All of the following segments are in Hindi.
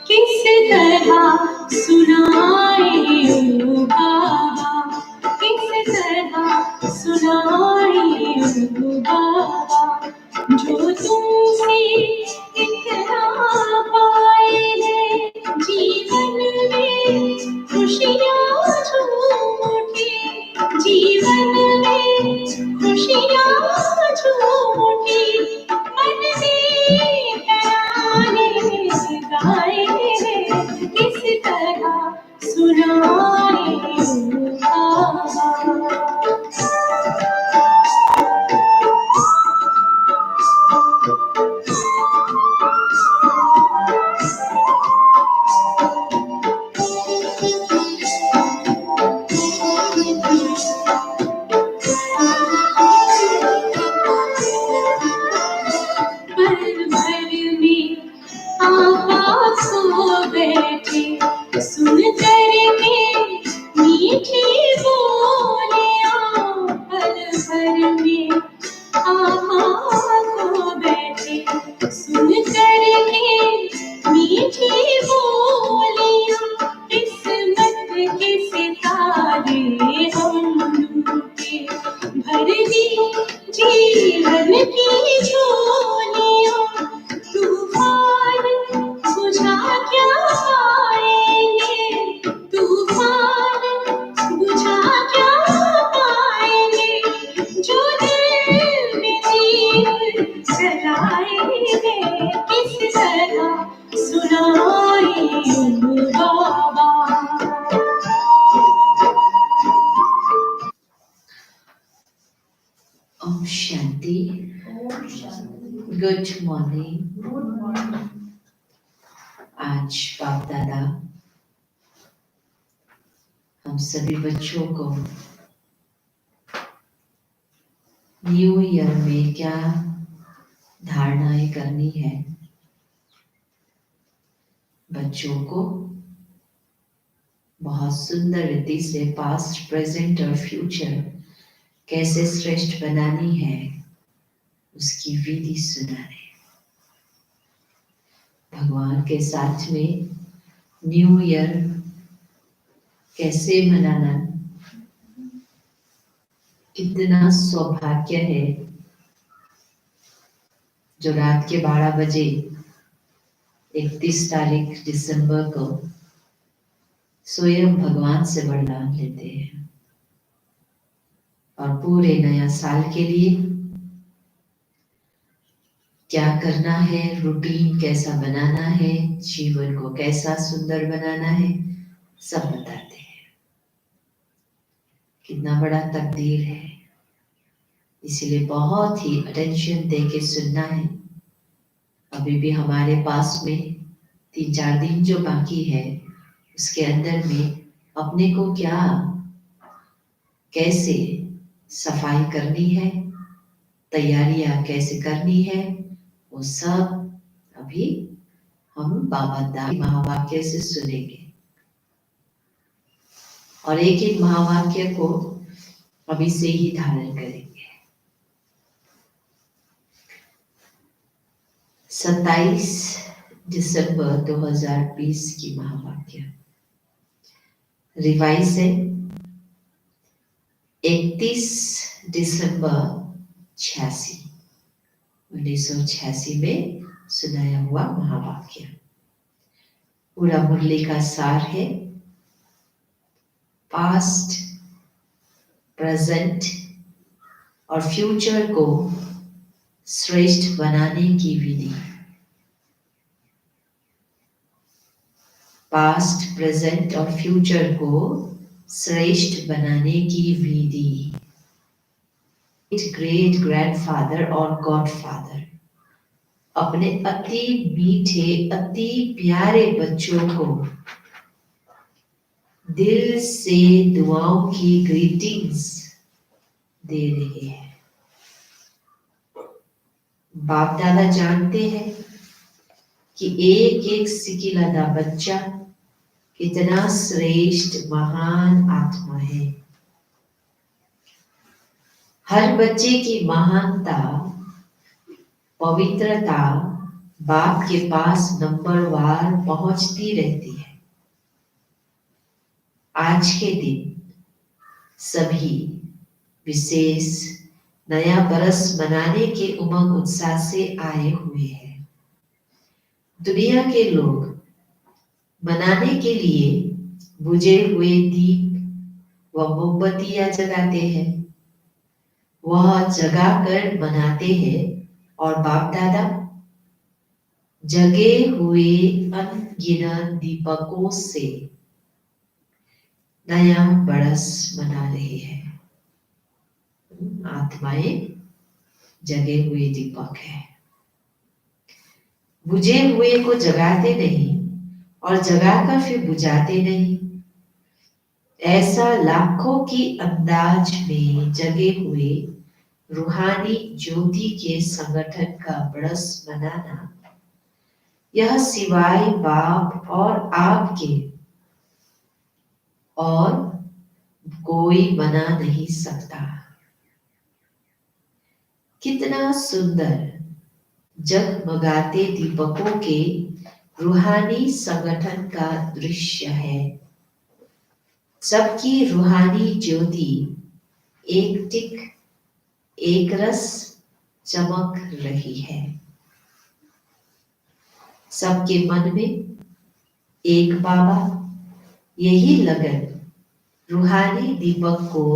किस तरह सुनाए ओ बाबा, किस तरह सुनाए ओ बाबा, जो तुमसे इतना पाए हैं जीवन में खुशियाँ झूठी, जीवन में खुशियाँ झूठी, मन में तराने गाए हैं किस तरह सुनाए ओ बाबा। पल भर में आकाश को बैठे सुन करके मीठी बोलियां, पल भर में आकाश को बैठे सुन करके मीठी बोलियां, किस्मत के सितारे हम लूटे, भर दी जीवन की झोलियां, तूफान बुझा क्या पाएंगे, तूफान बुझा क्या पाएंगे, जो दिल में दीप जलाएंगे किस तरह सुनाए ओ बाबा। ओम शांति। Good morning. आज बाप दादा हम सभी बच्चों को न्यू ईयर में क्या धारणाएं करनी है, बच्चों को बहुत सुंदर रीति से पास्ट, प्रेजेंट और फ्यूचर कैसे श्रेष्ठ बनानी है उसकी विधि सुनाने, भगवान के साथ में न्यू ईयर कैसे मनाना, कितना सौभाग्य है जो रात के 12 बजे 31 तारीख दिसंबर को स्वयं भगवान से वरदान लेते हैं और पूरे नया साल के लिए क्या करना है, रूटीन कैसा बनाना है, जीवन को कैसा सुंदर बनाना है, सब बताते हैं। कितना बड़ा तकदीर है, इसीलिए बहुत ही अटेंशन दे के सुनना है। अभी भी हमारे पास में 3-4 दिन जो बाकी है उसके अंदर में अपने को क्या कैसे सफाई करनी है, तैयारियां कैसे करनी है, वो सब अभी हम बाबा दा महावाक्य से सुनेंगे और एक एक महावाक्य को अभी से ही धारण करेंगे। 27 दिसंबर 2020 की महावाक्य रिवाइज है 31 दिसंबर 1986 में सुनाया हुआ महावाक्य। पूरा मुरली का सार है पास्ट, प्रेजेंट और फ्यूचर को श्रेष्ठ बनाने की विधि। पास्ट, प्रेजेंट और फ्यूचर को श्रेष्ठ बनाने की विधि। ग्रेट ग्रैंडफादर और गॉडफादर अपने अति मीठे, अति प्यारे बच्चों को दिल से दुआओं की ग्रीटिंग्स दे रहे हैं। बाप दादा जानते हैं कि एक एक सिकिलदा बच्चा कितना श्रेष्ठ महान आत्मा है। हर बच्चे की महानता, पवित्रता बाप के पास नंबरवार पहुंचती रहती है। आज के दिन सभी विशेष नया बरस मनाने के उमंग उत्साह से आए हुए हैं। दुनिया के लोग मनाने के लिए बुझे हुए दीप व मोमबत्तियां जगाते हैं। वह जगाकर मनाते हैं और बाप दादा जगे हुए अनगिनत दीपकों से नया बरस मना रहे हैं। आत्माएं जगे हुए दीपक है। बुझे हुए को जगाते नहीं और जगाकर फिर बुझाते नहीं। ऐसा लाखों की अंदाज में जगे हुए रूहानी ज्योति के संगठन का बरस मनाना, यह सिवाय बाप और आपके और कोई मना नहीं सकता। कितना सुंदर जगमगाते दीपकों के रूहानी संगठन का दृश्य है। सबकी रूहानी ज्योति एक टिक एक रस चमक रही है। सबके मन में एक बाबा, यही लगन रूहानी दीपक को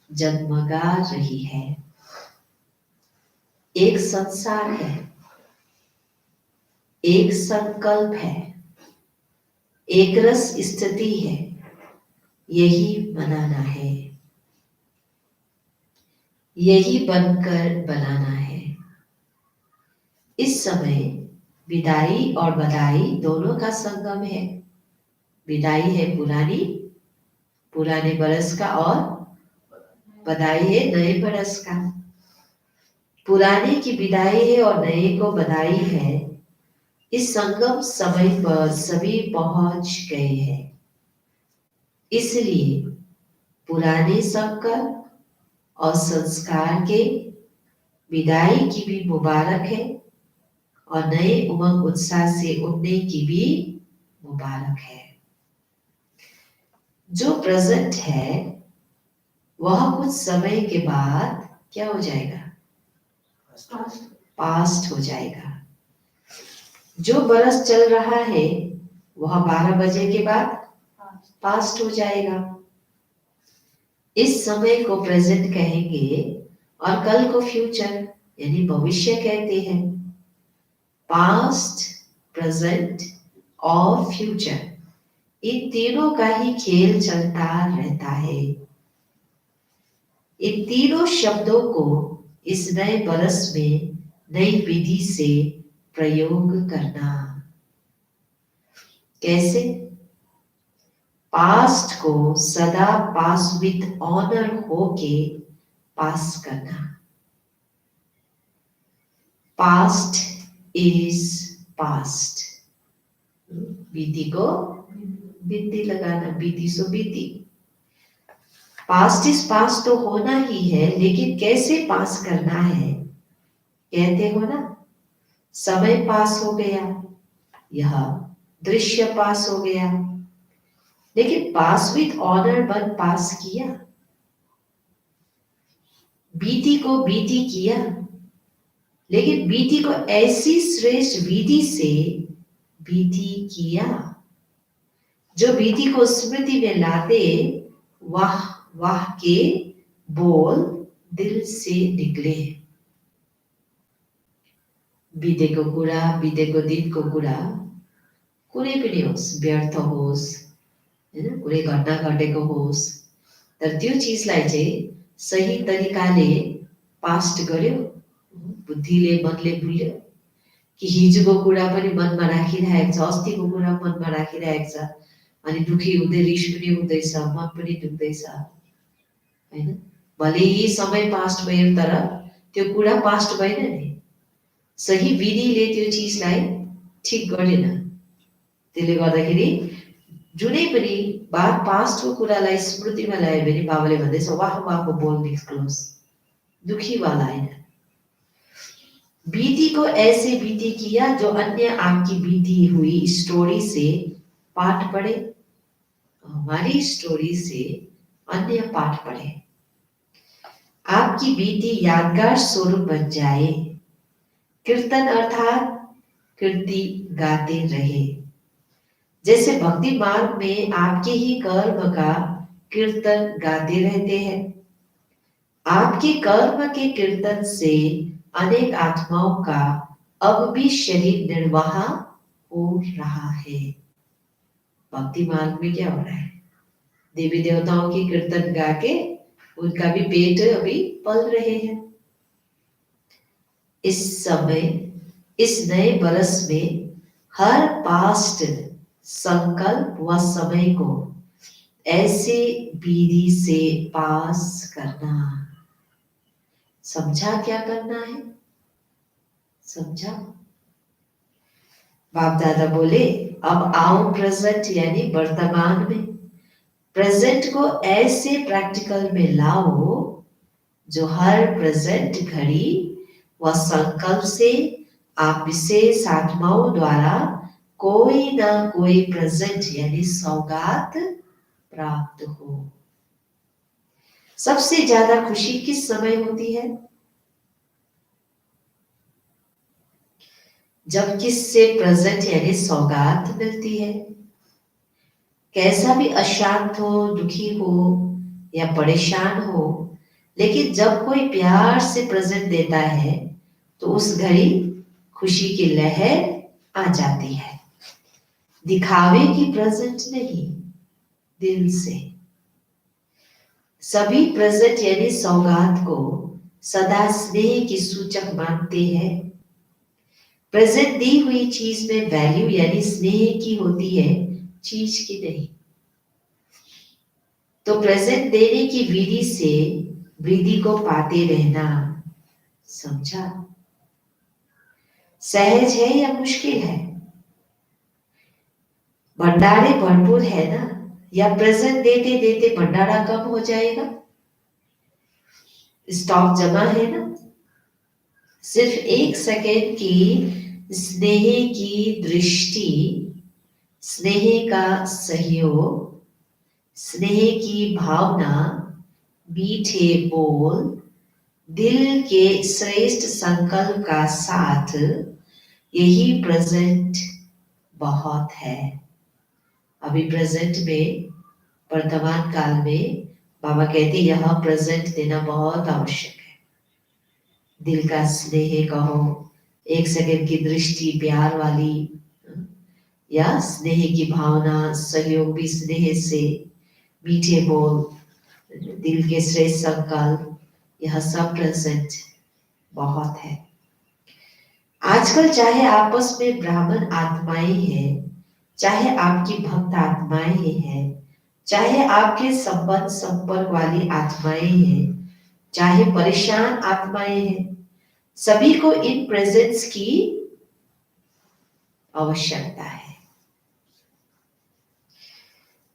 जगमगा रही है। एक संसार है, एक संकल्प है, एक रस स्थिति है, यही मनाना है, यही बनकर बनाना है। इस समय विदाई और बधाई दोनों का संगम है। विदाई है पुराने बरस का और बधाई है नए बरस का। पुराने की विदाई है और नए को बधाई है। इस संगम समय पर सभी पहुंच गए हैं। इसलिए पुराने संकल्प और संस्कार के विदाई की भी मुबारक है और नए उमंग उत्साह से उठने की भी मुबारक है। जो प्रेजेंट है वह कुछ समय के बाद क्या हो जाएगा? पास्ट हो जाएगा। जो बरस चल रहा है वह 12 बजे के बाद पास्ट हो जाएगा। इस समय को प्रेजेंट कहेंगे और कल को फ्यूचर यानी भविष्य कहते हैं। पास्ट, प्रेजेंट और फ्यूचर, इन तीनों का ही खेल चलता रहता है। इन तीनों शब्दों को इस नए बरस में नई विधि से प्रयोग करना। कैसे? पास्ट को सदा पास विद ऑनर होके पास करना। Past is past. बीती को बिंदी लगाना, बीती सो बीती। पास्ट इज पास्ट तो होना ही है, लेकिन कैसे पास करना है? कहते हो ना, समय पास हो गया, यह दृश्य पास हो गया, लेकिन पास विद ऑनर बन पास किया। बीती को बीती किया, लेकिन बीती को ऐसी श्रेष्ठ विधि से बीती किया जो बीती को स्मृति में लाते वाह वाह के बोल दिल से निकले। बितेको कुरा, बितेको दिनको कुरा कुनै पनि होस्, व्यर्थ होस् हैन, कुनै घटना घटेको होस्, तर त्यो चीजलाई चाहिँ सही तरिकाले पास्ट गर्यो, बुद्धिले मनले बुझ्यो कि हिजोको कुरा पनि मनमा राखिरहेको छ, अस्तिको कुरा मनमा राखिरहेको छ, अनि दुखी हुँदै रिस पनि हुँदैछ, मन पनि दुख्दैछ हैन। भले यी समय पास्ट भयो तर त्यो कुरा पास्ट भएन नि, सही विधिले त्यो चीजलाई ठिक गरेन। त्यसले गर्दाखेरि जुनै पनि बात पास्टको कुरालाई स्मृतिमा ल्यायो भने बाबाले भन्दैछ वाह वाहको बोल निक्लोस्, दुखीवाला हैन। बीती को ऐसे बीती किया जो अन्य आपकी बीती हुई स्टोरी से पाठ पढ़े, हमारी स्टोरी से अन्य पाठ पढ़े, आपकी बीती यादगार स्वरूप बन जाए। कीर्तन अर्थात कीर्ति गाते रहे। जैसे भक्ति मार्ग में आपके ही कर्म का कीर्तन गाते रहते हैं। आपके कर्म के कीर्तन से अनेक आत्माओं का अब भी शरीर निर्वाह हो रहा है। भक्ति मार्ग में क्या हो रहा है? देवी देवताओं की कीर्तन गा के उनका भी पेट अभी पल रहे हैं। इस समय, इस नए बरस में हर पास्ट संकल्प व समय को ऐसे विधि से पास करना। समझा क्या करना है? समझा? बाप दादा बोले अब आओ प्रेजेंट यानी वर्तमान में। प्रेजेंट को ऐसे प्रैक्टिकल में लाओ जो हर प्रेजेंट घड़ी व संकल्प से आप विशेष आत्माओं द्वारा कोई ना कोई प्रेजेंट यानी सौगात प्राप्त हो। सबसे ज्यादा खुशी किस समय होती है? जब किससे प्रेजेंट यानी सौगात मिलती है। कैसा भी अशांत हो, दुखी हो या परेशान हो, लेकिन जब कोई प्यार से प्रेजेंट देता है तो उस घड़ी खुशी की लहर आ जाती है। दिखावे की प्रेजेंट नहीं, दिल से। सभी प्रेजेंट यानी सौगात को सदा स्नेह की सूचक मानते हैं। प्रेजेंट दी हुई चीज में वैल्यू यानी स्नेह की होती है, चीज की नहीं। तो प्रेजेंट देने की विधि से वृद्धि को पाते रहना। समझा? सहज है या मुश्किल है? भंडारे भरपूर है ना? या प्रेजेंट देते देते भंडारा कम हो जाएगा? स्टॉक जमा है ना? सिर्फ एक सेकेंड की स्नेह की दृष्टि, स्नेह का सहयोग, स्नेह की भावना, मीठे बोल, दिल के श्रेष्ठ संकल्प का साथ, यही प्रेजेंट बहुत है। अभी प्रेजेंट में, वर्तमान काल में बाबा कहते यह प्रेजेंट देना बहुत आवश्यक है। दिल का स्नेह कहो, एक सेकंड की दृष्टि प्यार वाली, या स्नेह की भावना, सहयोग भी स्नेह से, मीठे बोल, दिल के श्रेष्ठ संकल्प, यह सब प्रेजेंट बहुत है। आजकल चाहे आपस में ब्राह्मण आत्माएं हैं, चाहे आपकी भक्त आत्माएं हैं, चाहे आपके संबंध संपर्क वाली आत्माएं हैं, चाहे परेशान आत्माएं हैं, सभी को इन प्रेजेंट्स की आवश्यकता है।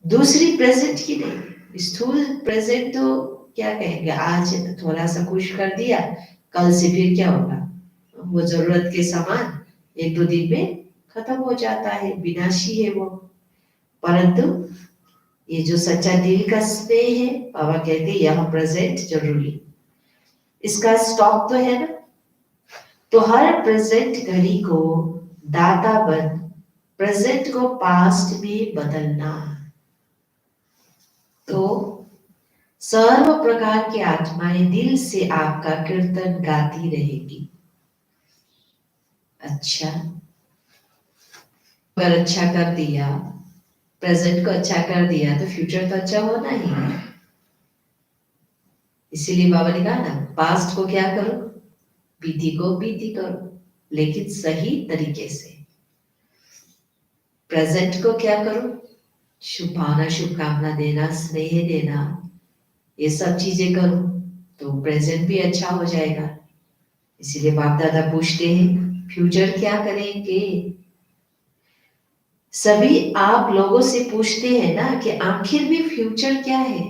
दूसरी प्रेजेंट की नहीं। स्थूल प्रेजेंट तो क्या कहेंगे, आज थोड़ा सा खुश कर दिया, कल से फिर क्या होगा, वो जरूरत के सामान एक दो दिन में खत्म हो जाता है, विनाशी है वो। परंतु ये जो सच्चा दिल का स्नेह है, बाबा कहते यह प्रेजेंट जरूरी, इसका स्टॉक तो है ना। तो हर प्रेजेंट घड़ी को दाता बन प्रेजेंट को पास्ट में बदलना। तो सर्व प्रकार की आत्माएं दिल से आपका कीर्तन गाती रहेगी। अच्छा, अगर अच्छा कर दिया, प्रेजेंट को अच्छा कर दिया तो फ्यूचर तो अच्छा होना ही है। इसीलिए बाबा ने कहा ना, पास्ट को क्या करो, बीती को बीती करो, लेकिन सही तरीके से। प्रेजेंट को क्या करो, शुभ भावना, शुभकामना देना, स्नेह देना, ये सब चीजें करो तो प्रेजेंट भी अच्छा हो जाएगा। इसीलिए बाप दादा पूछते हैं फ्यूचर क्या करेंगे। सभी आप लोगों से पूछते हैं ना कि आखिर में फ्यूचर क्या है।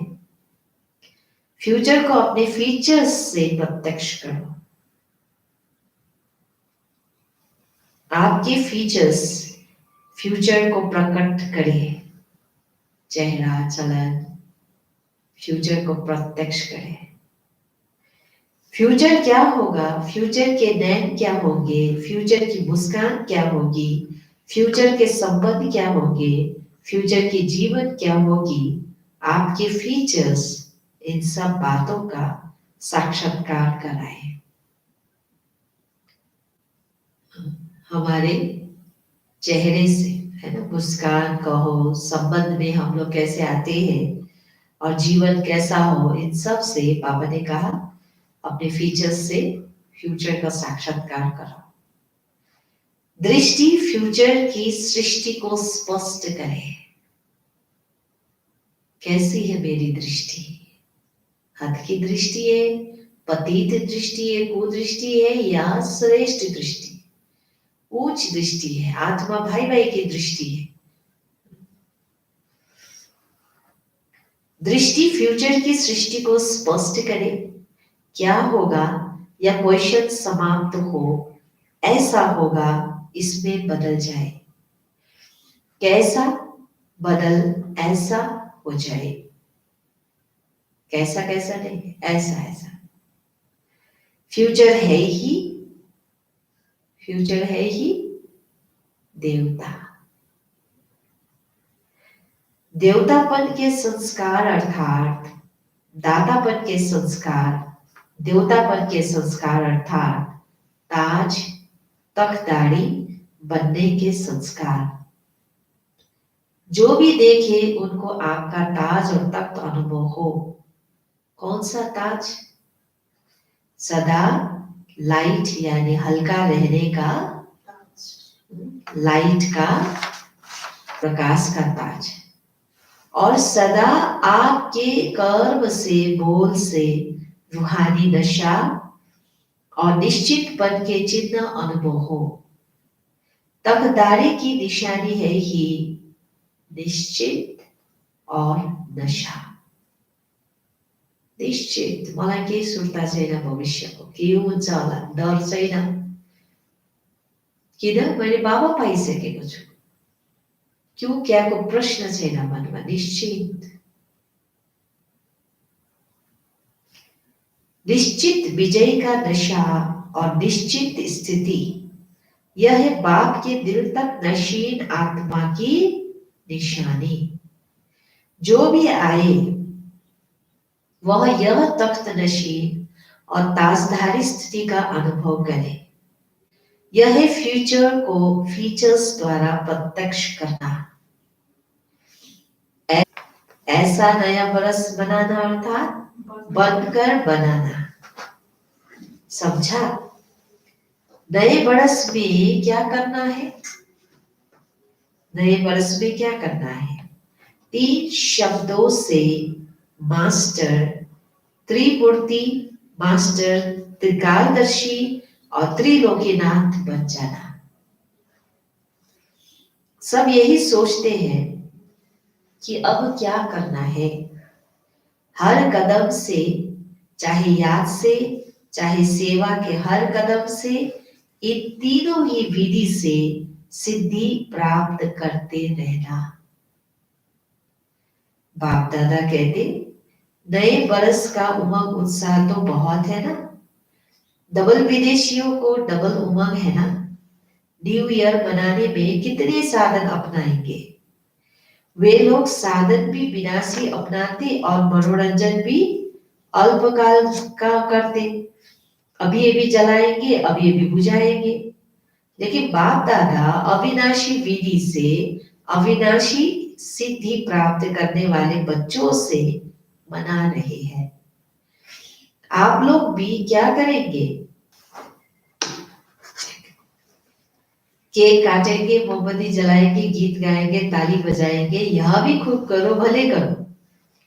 फ्यूचर को अपने फीचर्स से प्रत्यक्ष करो। आपके फीचर्स फ्यूचर को प्रकट करे, चेहरा चलन फ्यूचर को प्रत्यक्ष करे। फ्यूचर क्या होगा, फ्यूचर के नैन क्या होंगे, फ्यूचर की मुस्कान क्या होगी, फ्यूचर के संबंध क्या होंगे, फ्यूचर की जीवन क्या होगी, आपके फीचर्स इन सब बातों का साक्षात्कार कराए। हमारे चेहरे से, है ना, मुस्कान कहो, संबंध में हम लोग कैसे आते हैं और जीवन कैसा हो, इन सब से पापा ने कहा अपने फीचर्स से फ्यूचर का साक्षात्कार करो। दृष्टि फ्यूचर की सृष्टि को स्पष्ट करे। कैसी है मेरी दृष्टि? हद की दृष्टि है, पतित दृष्टि है, कुदृष्टि है या श्रेष्ठ दृष्टि, उच्च दृष्टि है, आत्मा भाई भाई की दृष्टि है। दृष्टि फ्यूचर की सृष्टि को स्पष्ट करे। क्या होगा या क्वेश्चन समाप्त हो, ऐसा होगा, इसमें बदल जाए। कैसा बदल ऐसा हो जाए, कैसा कैसा नहीं, ऐसा ऐसा। फ्यूचर है ही, फ्यूचर है ही देवता। देवतापन के संस्कार अर्थात दातापन के संस्कार, देवतापन के संस्कार अर्थात ताज तख्तदारी बनने के संस्कार। जो भी देखे उनको आपका ताज और तख्त अनुभव हो। कौन सा ताज? सदा लाइट यानी हल्का रहने का, लाइट का, प्रकाश का ताज, और सदा आपके कर्म से, बोल से रूहानी नशा और निश्चित पद के चिन्ह अनुभव हो। तकदारे की निशानी है ही निश्चित और नशा। निश्चित, मलाई केही सुर्ता छैन भविष्यको, के हुन्छ होला, डर छैन। किन? मैले बाबा पाइसकेको छु। क्यों क्या को प्रश्न छैन मनमा, निश्चित। निश्चित विजय का नशा और निश्चित स्थिति, यह है बाप के दिल तक नशीन आत्मा की निशानी। जो भी आए वह यह तख्त नशीन और ताजधारी स्थिति का अनुभव करे। यह है फ्यूचर को फीचर्स द्वारा प्रत्यक्ष करना। ऐसा नया वर्ष बनाना अर्थात बनकर बनाना। समझा? नए वर्ष में क्या करना है? नए वर्ष में क्या करना है? 3 शब्दों से मास्टर, त्रिमूर्ति, मास्टर त्रिकालदर्शी और त्रिलोकीनाथ बन जाना। सब यही सोचते हैं कि अब क्या करना है। हर कदम से, चाहे याद से, चाहे सेवा के हर कदम से, इन तीनों ही विधि से सिद्धि प्राप्त करते रहना। बाप दादा कहते नए वर्ष का उमंग उत्साह तो बहुत है ना। डबल विदेशियों को डबल उमंग है ना। न्यू ईयर मनाने में कितने साधन अपनाएंगे। वे लोग साधन भी विनाशी अपनाते और मनोरंजन भी अल्पकाल का करते। अभी ये भी जलाएंगे, अभी ये भी बुझाएंगे। लेकिन बाप दादा अविनाशी विधि से अविनाशी सिद्धि प्राप्त करने वाले बच्चों से मना रहे हैं। आप लोग भी क्या करेंगे? केक काटेंगे, मोमबत्ती जलाएंगे, गीत गाएंगे, ताली बजाएंगे। यह भी खूब करो, भले करो।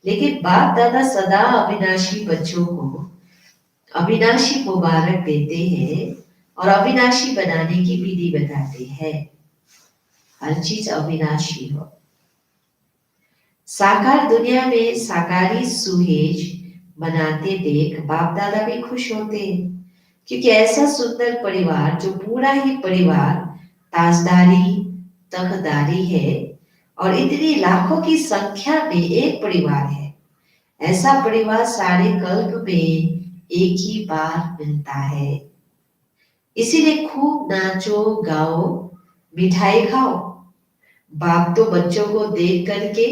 लेकिन बाप दादा सदा अविनाशी बच्चों को अविनाशी मुबारक देते हैं और अविनाशी बनाने की विधि बताते हैं। हर चीज अविनाशी हो। साकार दुनिया में साकारी सुहेज मनाते देख बाप दादा भी खुश होते हैं, क्योंकि ऐसा सुंदर परिवार जो पूरा ही परिवार ताजदारी, तकदारी है और इतनी लाखों की संख्या में एक परिवार है। ऐसा परिवार सारे कल्प में एक ही बार मिलता है। इसीलिए खूब नाचो गाओ, मिठाई खाओ। बाप तो बच्चों को देख करके,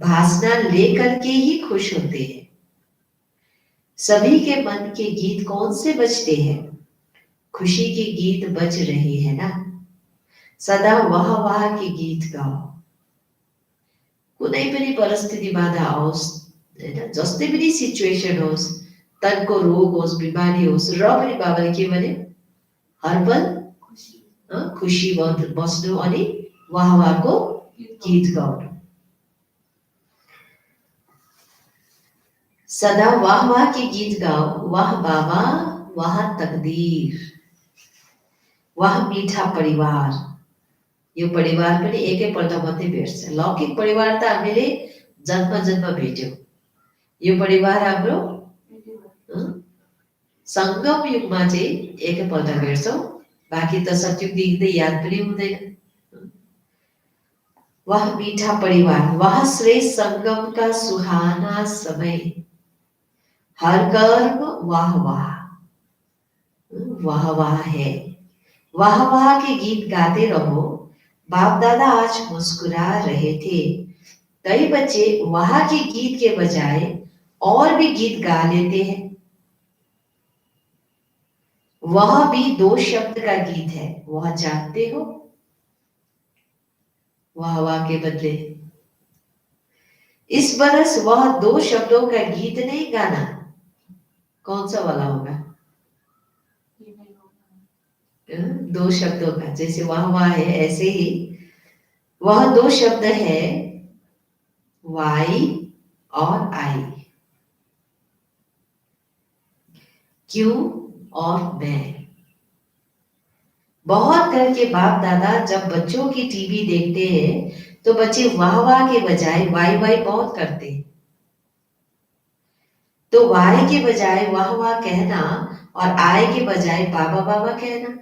भाषण ले करके ही खुश होते हैं। सभी के मन के गीत कौन से बजते हैं? खुशी के गीत बज रहे हैं ना। सदा वाह वाह के गीत गाओ। कुनै पनि परिस्थिति बाधा आओस्, हैन, जस्तै पनि सिचुएसन होस्, तनको रोग होस्, बिमारी होस्, र पनि बाबाले के भने हरपल खुसी बस्नु अनि वाह वाहको गीत गाउनु। सदा वाह वाह के गीत गाओ, वाह बाबा, वाह तकदीर, वाह मीठा परिवार। यो परिवार पनि एकैपल्ट मात्रै भेट्छ। लौकिक परिवार त हामीले जन्म जन्म भेट्यौँ। यो परिवार हाम्रो संगम युगमा चाहिँ एकैपल्ट भेट्छौँ। बाँकी त सतयुगदेखि त याद पनि हुँदैन। वह मीठा परिवार, वह श्रेष्ठ संगम का सुहाना समय, हर कर्म वाह वाह, वाह वाह है। वाह वाह के गीत गाते रहो। बाप दादा आज मुस्कुरा रहे थे। कई बच्चे वाह के गीत के बजाय और भी गीत गा लेते हैं। वह भी 2 शब्द का गीत है, वह जानते हो? वाह वाह के बदले इस बरस वह 2 शब्दों का गीत नहीं गाना। कौन सा वाला होगा? 2 शब्दों का, जैसे वाह वाह है ऐसे ही वह 2 शब्द है, वाई और आई, क्यों और मैं। बहुत घर के बाप दादा जब बच्चों की टीवी देखते हैं तो बच्चे वाह वाह के बजाय वाई वाई बहुत करते हैं। तो वाई के बजाय वाह वाह कहना और आय के बजाय बाबा बाबा कहना।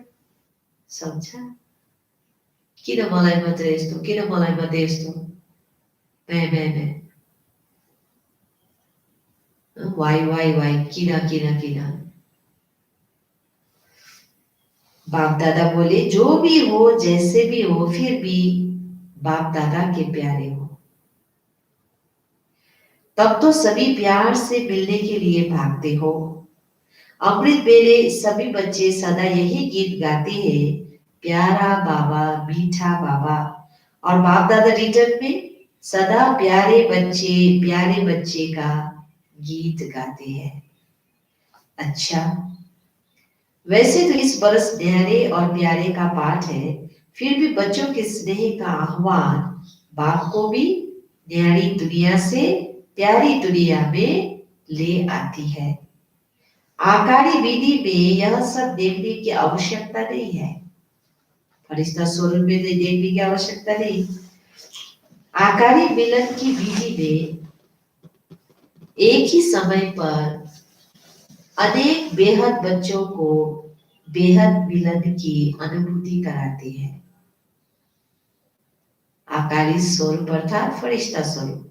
समझा? किन मलाई मात्रै यस्तो, किन मलाई मात्रै यस्तो, मैं वाई वाई वाई, किन किन किन। बाप दादा बोले जो भी हो, जैसे भी हो, फिर भी बाप दादा के प्यारे हो। तब तो सभी प्यार से मिलने के लिए भागते हो। अमृत बेले सभी बच्चे सदा यही गीत गाते हैं, प्यारा बाबा, मीठा बाबा। और बाप दादा रिटर्न में सदा प्यारे बच्चे का गीत गाते हैं। अच्छा, वैसे तो इस बरस न्यारे और प्यारे का पाठ है, फिर भी बच्चों के स्नेह का आह्वान बाप को भी न्यारी दुनिया से प्यारी दुनिया में ले आती है। आकारी विधि में यह सब देखने की आवश्यकता नहीं है। फरिश्ता स्वरूप में देखने की आवश्यकता नहीं। आकारी मिलन की विधि में एक ही समय पर अनेक बेहद बच्चों को बेहद मिलन की अनुभूति कराते हैं। आकारी स्वरूप अर्थात फरिश्ता स्वरूप,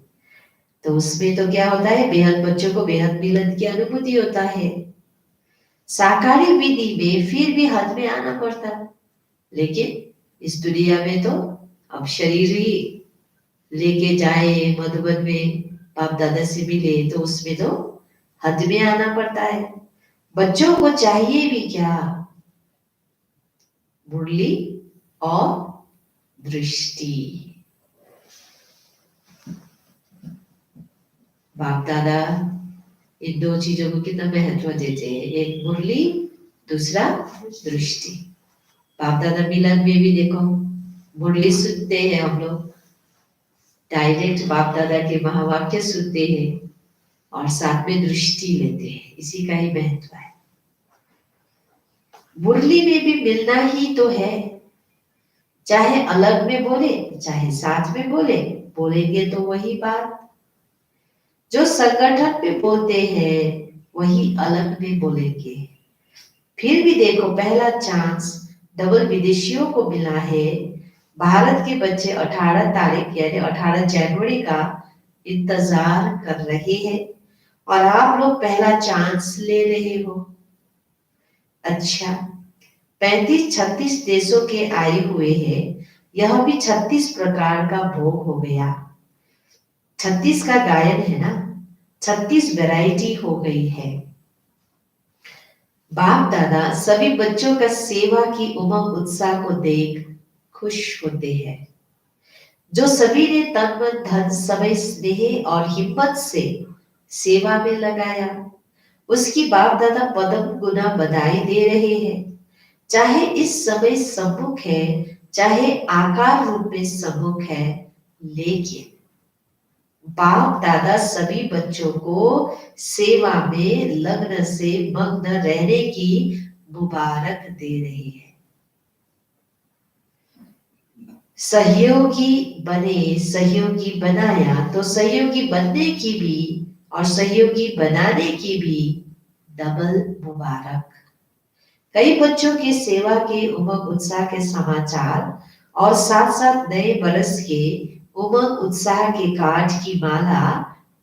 तो उसमें तो क्या होता है, बेहद बच्चों को बेहद मिलन की अनुभूति होता है। साकारी विधि में फिर भी हद में आना पड़ता, लेकिन इस दुनिया में तो अब शरीर ही लेके जाए मधुबन में, बाप दादा से मिले, तो उसमें तो हद में आना पड़ता है। बच्चों को चाहिए भी क्या? मुरली और दृष्टि। बाप दादा इन 2 चीजों को कितना महत्व देते हैं, एक मुरली, दूसरा दृष्टि। बाप दादा मिलन में भी देखो मुरली सुनते हैं हम लोग, डायरेक्ट बाप दादा के महावाक्य सुनते हैं और साथ में दृष्टि लेते हैं, इसी का ही महत्व है। मुरली में भी मिलना ही तो है, चाहे अलग में बोले चाहे साथ में बोले, बोलेंगे तो वही बात। जो संगठन में बोलते हैं वही अलग में बोलेंगे। फिर भी देखो पहला चांस डबल विदेशियों को मिला है। भारत के बच्चे 18 तारीख यानी 18 जनवरी का इंतजार कर रहे हैं और आप लोग पहला चांस ले रहे हो। अच्छा, 35-36 देशों के आए हुए हैं। यह भी 36 प्रकार का भोग हो गया। 36 का गायन है ना, 36 वैरायटी हो गई है। बाप दादा सभी बच्चों का सेवा की उमंग उत्साह को देख खुश होते हैं। जो सभी ने तन मन धन समय स्नेह और हिम्मत से सेवा में लगाया, उसकी बाप दादा पदम गुना बधाई दे रहे हैं। चाहे इस समय सम्मुख है, चाहे आकार रूप में सम्मुख है, लेकिन बाप दादा सभी बच्चों को सेवा में लग्न से मग्न रहने की मुबारक दे रहे हैं। सहयोगी बने, सहयोगी बनाया, तो सहयोगी बनने की भी और सहयोगी बनाने की भी डबल मुबारक। कई बच्चों की सेवा के उमंग उत्साह के समाचार और साथ साथ नए बरस के उमंग उत्साह के कार्ड की माला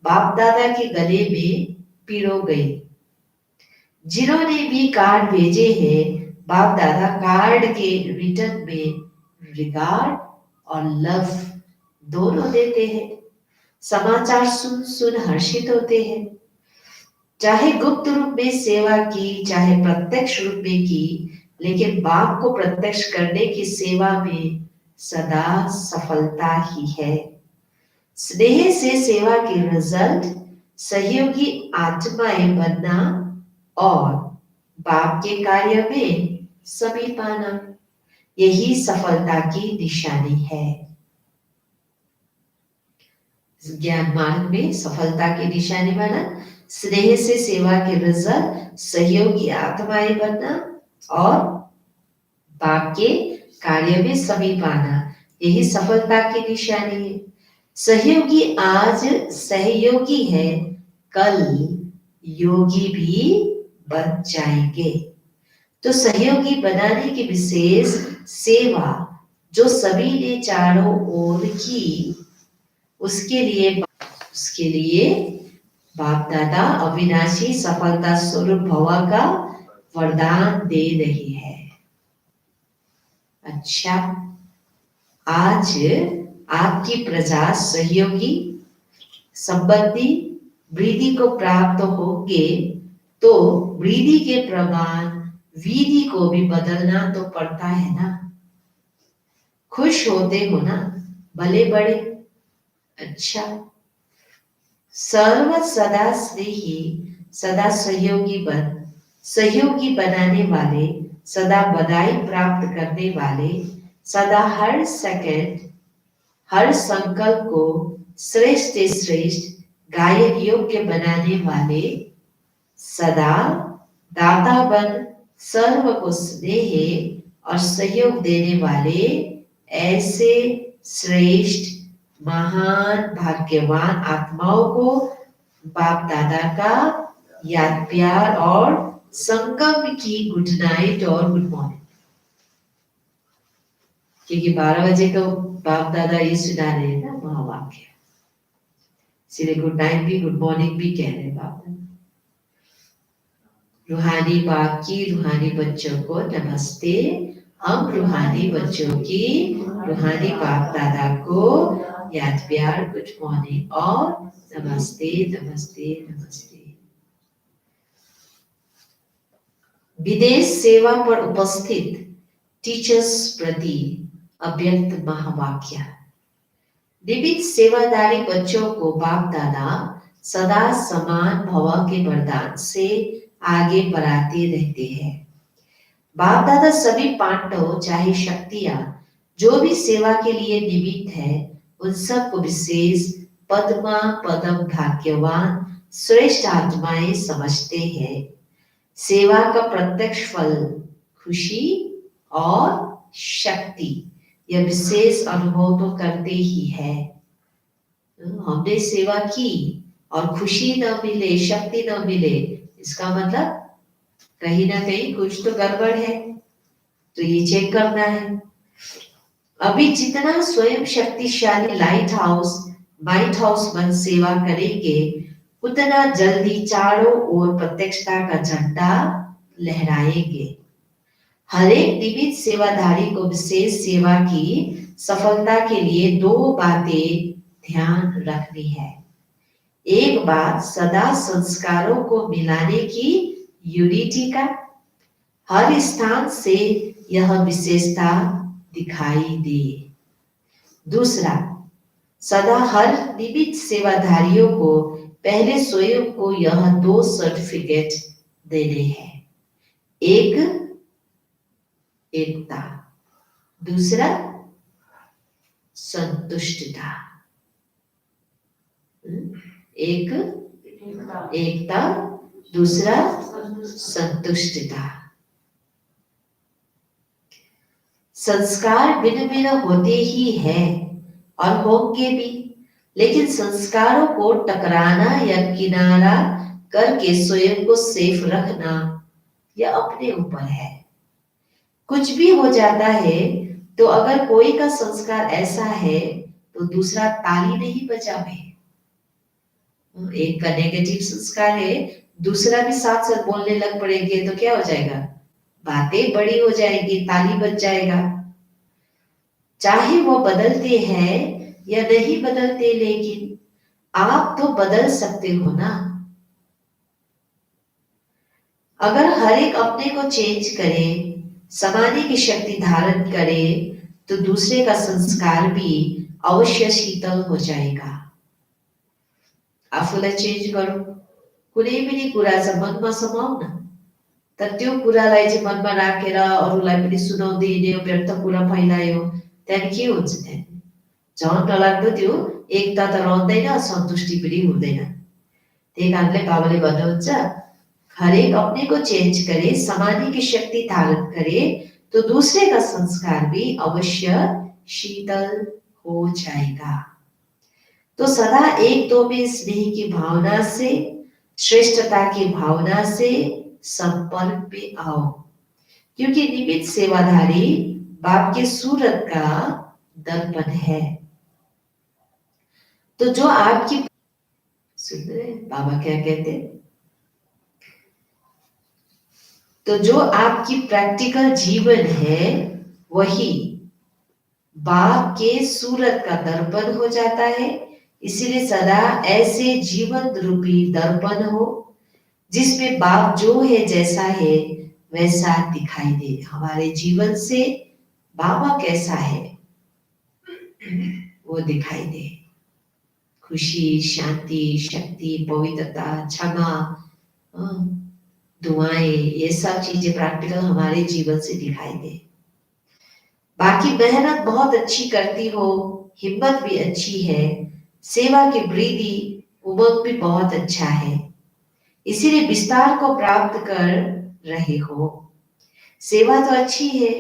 बाप दादा के गले में पिरो गई। जिन्होंने भी कार्ड भेजे हैं, बाप दादा कार्ड के रिटर्न में रिगार्ड और लव दोनों देते हैं। समाचार सुन सुन हर्षित होते हैं। चाहे गुप्त रूप में सेवा की, चाहे प्रत्यक्ष रूप में की, लेकिन बाप को प्रत्यक्ष करने की सेवा में सदा सफलता ही है। स्नेह से सेवा के रिजल्ट सहयोगी आत्माएं बनना और बाप के कार्य में समीप आना, यही सफलता की निशानी है। ज्ञान मार्ग में सफलता की निशानी बना, स्नेह से सेवा के रिजल्ट सहयोगी आत्माएं बनना और बाप के कार्य में समीप आना, यही सफलता की निशानी है। सहयोगी आज सहयोगी है, कल योगी भी बन जाएंगे। तो सहयोगी बनाने की विशेष सेवा जो सभी ने चारों ओर की, उसके लिए बाप दादा अविनाशी सफलता स्वरूप भवा का वरदान दे रही है। अच्छा, आज आपकी प्रजा सहयोगी संबंधी वृद्धि को प्राप्त होंगे, तो वृद्धि के प्रमाण विधि को भी बदलना तो पड़ता है ना। खुश होते हो ना भले बड़े। अच्छा, सर्व सदा स्नेही, सदा सहयोगी बनाने वाले, सदा बधाई प्राप्त करने वाले, सदा हर सेकंड हर संकल्प को श्रेष्ठ से श्रेष्ठ गायन योग्य बनाने वाले, सदा दाता बन सर्व को स्नेह और सहयोग देने वाले, ऐसे श्रेष्ठ महान भाग्यवान आत्माओं को बाप दादा का याद प्यार और संगम की गुड नाइट और गुड मॉर्निंग। क्योंकि 12 बजे तो बाप दादा ये सुना रहे हैं ना महावाक्य, इसलिए गुड नाइट भी गुड मॉर्निंग भी कह रहे हैं बाप दादा। रूहानी बाप की रूहानी बच्चों को नमस्ते। हम रूहानी बच्चों की रूहानी बाप दादा को याद प्यार गुड मॉर्निंग और नमस्ते नमस्ते नमस्ते। विदेश सेवा पर उपस्थित टीचर्स प्रति अव्यक्त महावाक्य। निमित सेवादारी बच्चों को बाप दादा सदा समान भव के वरदान से आगे बढ़ाते रहते हैं। बाप दादा सभी पांडव चाहे शक्तियां जो भी सेवा के लिए निमित्त है, उन सबको विशेष पद्मा पदम भाग्यवान श्रेष्ठ आत्माएं समझते हैं। सेवा का प्रत्यक्ष फल खुशी और शक्ति, यह विशेष अनुभव तो करते ही है। हमने सेवा की और खुशी न मिले, शक्ति न मिले, इसका मतलब कहीं ना कहीं कुछ तो गड़बड़ है। तो ये चेक करना है। अभी जितना स्वयं शक्तिशाली लाइट हाउस बन सेवा करेंगे, उतना जल्दी चारों ओर प्रत्यक्षता का झंडा लहराएंगे। हर एक निमित्त सेवाधारी को विशेष सेवा की सफलता के लिए दो बातें ध्यान रखनी है। एक बात सदा संस्कारों को मिलाने की यूनिटी का, हर स्थान से यह विशेषता दिखाई दे। दूसरा, सदा हर निमित्त सेवाधारियों को पहले स्वयं को यह दो सर्टिफिकेट देने हैं। एक एकता, दूसरा संतुष्टता। एक एकता, दूसरा संतुष्टता। संस्कार भिन्न भिन्न होते ही हैं और होंगे भी, लेकिन संस्कारों को टकराना या किनारा करके स्वयं को सेफ रखना यह अपने ऊपर है। कुछ भी हो जाता है तो अगर कोई का संस्कार ऐसा है तो दूसरा ताली नहीं बजावे। एक का नेगेटिव संस्कार है, दूसरा भी साथ साथ बोलने लग पड़ेंगे तो क्या हो जाएगा? बातें बड़ी हो जाएगी, ताली बज जाएगा। चाहे वो बदलते हैं या नहीं बदलते, लेकिन आप तो बदल सकते हो ना। अगर हर एक अपने को चेंज करे, समाने की शक्ति धारण करे, तो दूसरे का संस्कार भी अवश्य शीतल हो जाएगा। आफूलाई चेन्ज गरौँ, कुनै पनि कुरा चाहिँ मनमा समाऊ न, तर त्यो कुरालाई चाहिँ मनमा राखेर अरूलाई पनि सुनाउँदै हिँड्यो, व्यर्थ कुरा फैलायो, त्यहाँदेखि के हुन्छ? त्यहाँदेखि झन् डरलाग्दो त्यो एकता त रहँदैन, सन्तुष्टि पनि हुँदैन। त्यही कारणले बाबाले भन्नुहुन्छ, हरेक अपने को चेंज करे, समाने की शक्ति धारण करे, तो दूसरे का संस्कार भी अवश्य शीतल हो जाएगा। तो सदा एक दो में स्नेह की भावना से, श्रेष्ठता की भावना से संपर्क में आओ, क्योंकि निमित्त सेवाधारी बाप के सूरत का दर्पण है। तो जो आपकी, सुन रहे बाबा क्या कहते? तो जो आपकी प्रैक्टिकल जीवन है वही बाप के सूरत का दर्पण हो जाता है। इसीलिए सदा ऐसे जीवन रूपी दर्पण हो जिसमें बाप जो है, जैसा है वैसा दिखाई दे। हमारे जीवन से बाबा कैसा है वो दिखाई दे। खुशी, शांति, शक्ति, पवित्रता, क्षमा, दुआएं, ये सब चीजें प्रैक्टिकल हमारे जीवन से दिखाई दे। बाकी मेहनत बहुत अच्छी करती हो, हिम्मत भी अच्छी है, सेवा की वृद्धि उमंग भी बहुत अच्छा है, इसीलिए विस्तार को प्राप्त कर रहे हो। सेवा तो अच्छी है,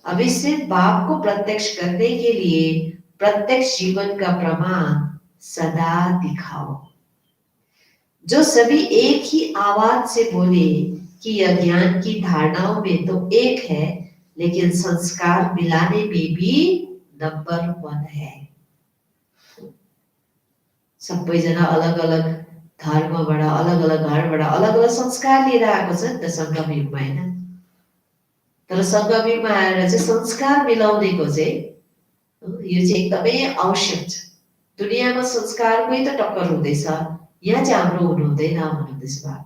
अभी सिर्फ बाप को प्रत्यक्ष करने के लिए प्रत्यक्ष जीवन का प्रमाण सदा दिखाओ। जो सभी एक ही आवाज से बोले कि यह ज्ञान की धारणाओं में तो एक है, लेकिन संस्कार मिलाने में भी नंबर 1 है। सबैजना अलग अलग धर्मबाट, अलग अलग घरबाट अलग अलग संस्कार लिएर आएको छ नि त संगम युगमा, हैन? तर संगम युगमा आएर चाहिँ संस्कार मिलाउनेको चाहिँ यो चाहिँ एकदमै आवश्यक छ। दुनियाँमा संस्कारकै त टक्कर हुँदैछ, यहाँ चाहिँ हाम्रो हुनु हुँदैन भन्नुहुँदैछ बाबा।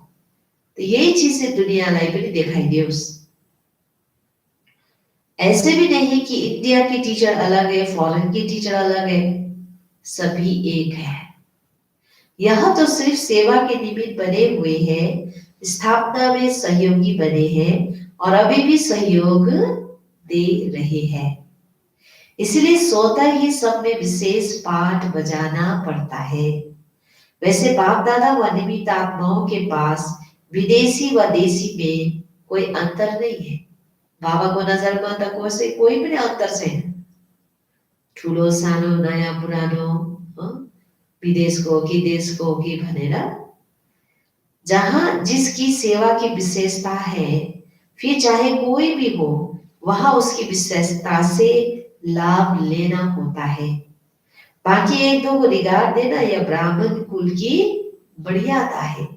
तो यही चीज से दुनियालाई पनि देखाइदियोस्। ऐसे भी नहीं कि इंडिया की टीचर अलग है, फॉरेन की टीचर अलग है, सभी एक है। यह तो सिर्फ सेवा के निमित्त बने हुए हैं, स्थापना में सहयोगी बने हैं और अभी भी सहयोग दे रहे हैं। इसलिए स्वतः ही सब में विशेष पाठ बजाना पड़ता है। वैसे बाप दादा व निमित्त आत्माओं के पास विदेशी व देशी में कोई अंतर नहीं है। बाबा को नजरमा त कोही पनि अन्तर छैन। ठुलो सानो, नयाँ पुरानो, विदेशको हो कि देशको हो कि भनेर, जहाँ जिसकी सेवा की विशेषता है, फिर चाहे कोई भी हो, वहां उसकी विशेषता से लाभ लेना होता है। बाकी एक दो को रिगार्ड देना यह ब्राह्मण कुल की बढ़ियाता है।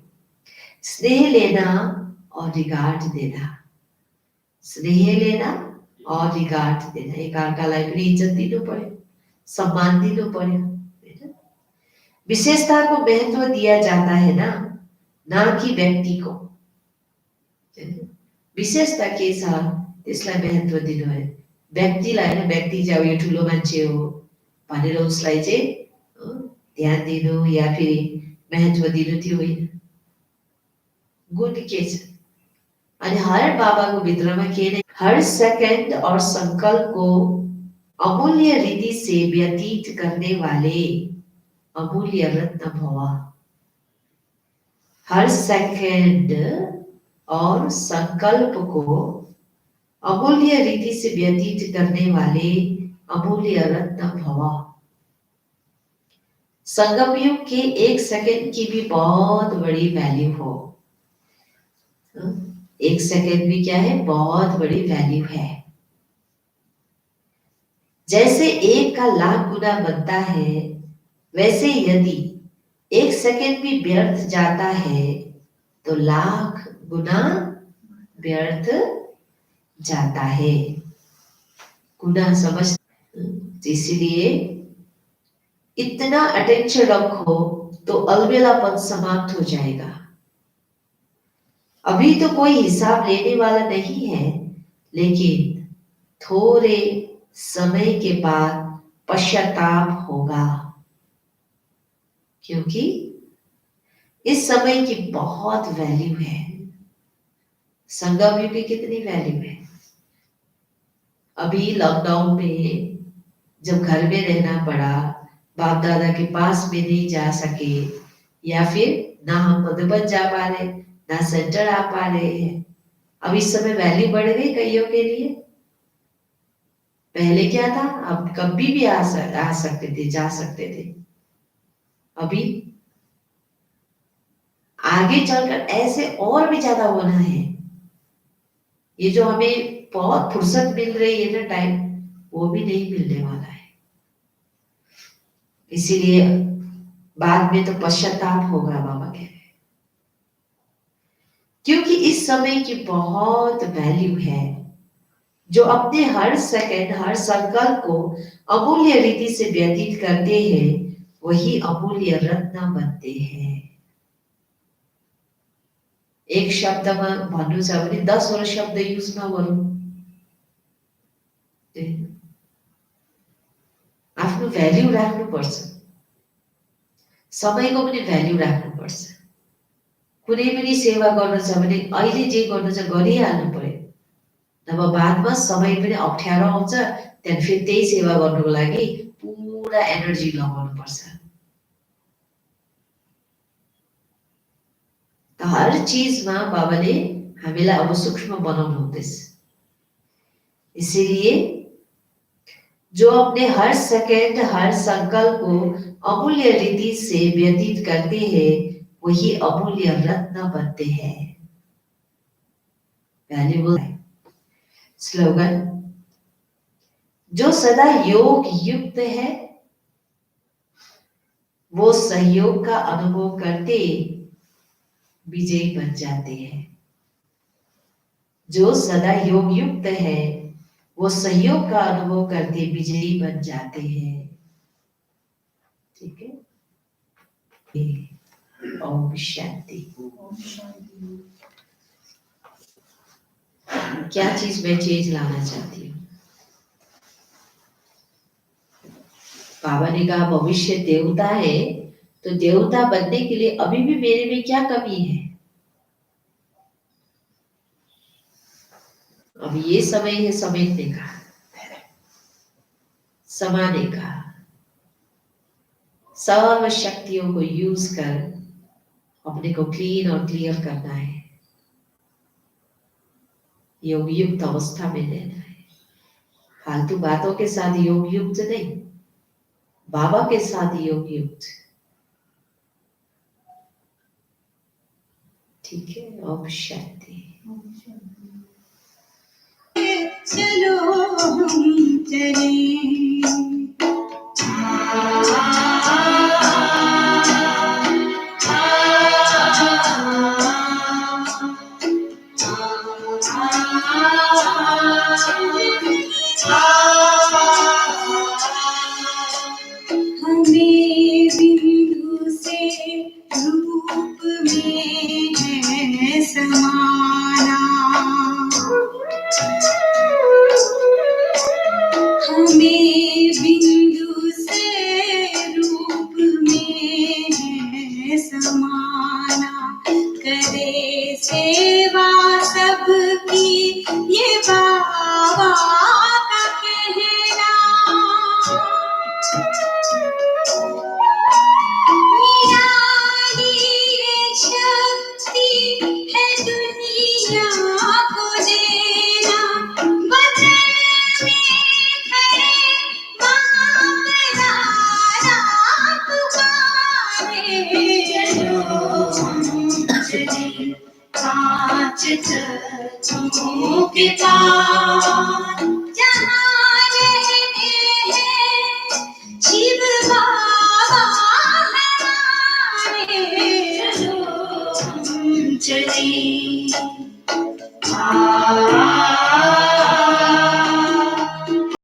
स्नेह लेना और रिगार्ड देना, स्नेह लेना और रिगार्ड देना, एक अर्कालाई पनि इज्जत दिनु पर्यो, सम्मान दिनु पर्यो। विशेषता को महत्व दिया जाता है ना कि व्यक्ति को। विशेषता के छ त्यसलाई महत्व दिनु है, व्यक्तिलाई हैन। व्यक्ति चाहिँ अब यो ठुलो मान्छे हो भनेर उसलाई चाहिँ ध्यान दिनु या फेरि महत्व दिनु त्यो होइन। गुण के छ अनि हर बाबाको भित्रमा के नै हर सेकंड और संकल्प को अमूल्य रीति से व्यतीत करने वाले अमूल्य रत्न भवा। हर सेकंड और संकल्प को अमूल्य रीति से व्यतीत करने वाले अमूल्य रत्न भवा। संगम युग के एक सेकंड की भी बहुत बड़ी वैल्यू हो। एक सेकंड भी क्या है, बहुत बड़ी वैल्यू है। जैसे एक का लाख गुना बनता है, वैसे यदि एक सेकंड भी व्यर्थ जाता है तो लाख गुना व्यर्थ जाता है। गुना समझ, इसलिए इतना अटेंशन रखो तो अलबेलापन समाप्त हो जाएगा। अभी तो कोई हिसाब लेने वाला नहीं है, लेकिन थोड़े समय के बाद पश्चाताप होगा, क्योंकि इस समय की बहुत वैल्यू है। संगम युग की कितनी वैल्यू है। अभी लॉकडाउन में जब घर में रहना पड़ा, बाप दादा के पास में नहीं जा सके, या फिर ना हम मधुबन जा पा रहे, ना सेंटर आ पा रहे हैं। अब इस समय वैल्यू बढ़ गई कईयों के लिए। पहले क्या था, अब कभी भी आ सकते थे, जा सकते थे। अभी आगे चलकर ऐसे और भी ज्यादा होना है। ये जो हमें बहुत फुर्सत मिल रही है ना टाइम, वो भी नहीं मिलने वाला है। इसीलिए बाद में तो पश्चाताप होगा, बाबा कह रहे हैं। क्योंकि इस समय की बहुत वैल्यू है। जो अपने हर सेकंड, हर संकल्प को अमूल्य रीति से व्यतीत करते हैं, वही अमूल्य रत्न बनते हैं। एक शब्दमा भन्नु छ भने 10 वटा शब्द युज नगरौँ। आफ्नो भ्याल्यु राख्नुपर्छ, समयको पनि भ्याल्यु राख्नुपर्छ। कुनै पनि सेवा गर्नु छ भने अहिले जे गर्नु छ गरिहाल्नु पर्यो, नभए बादमा समय पनि अप्ठ्यारो आउँछ, त्यहाँदेखि फेरि त्यही सेवा गर्नुको लागि पुरा एनर्जी लगाउनु पर्छ। त हर चीजमा बाबाले हामीलाई अब सूक्ष्म बनाउनु हुँदैछ। इसीलिए जो अपने हर सेकंड, हर संकल्प को अमूल्य रीति से व्यतीत करते हैं, वही अमूल्य रत्न बनते हैं। वैल्यूबल स्लोगन, जो सदा योग युक्त है वो सहयोग का अनुभव करते विजयी बन जाते हैं। जो सदा योग युक्त है वो सहयोग का अनुभव करते विजयी बन जाते हैं। ठीक है। ओम शांति। क्या चीज मैं चेंज लाना चाहती हूँ। बाबा ने कहा भविष्य देवता है, तो देवता बनने के लिए अभी भी मेरे में क्या कमी है। अब ये समय है समेटने का, समाने का, सर्व शक्तियों को यूज कर अपने को क्लीन और क्लियर करना है। योग युक्त अवस्था में रहना है। फालतू बातों के साथ योग युक्त नहीं, बाबा के साथ योग युक्त। ठीक है। ओम शांति। चलो हम चलें। हमें बिंदु से रूप में है समाना, हमें बिंदु से रूप में है समाना। करे सेवा सबकी ये बाबा का कहना। निराली ये शक्ति है दुनिया को देना। बदन में खड़े बाप दादा पुकारे। चलो हम चले पाँच तत्वों के पार, जहाँ रहते हैं शिव बाबा हमारे। चलो हम चले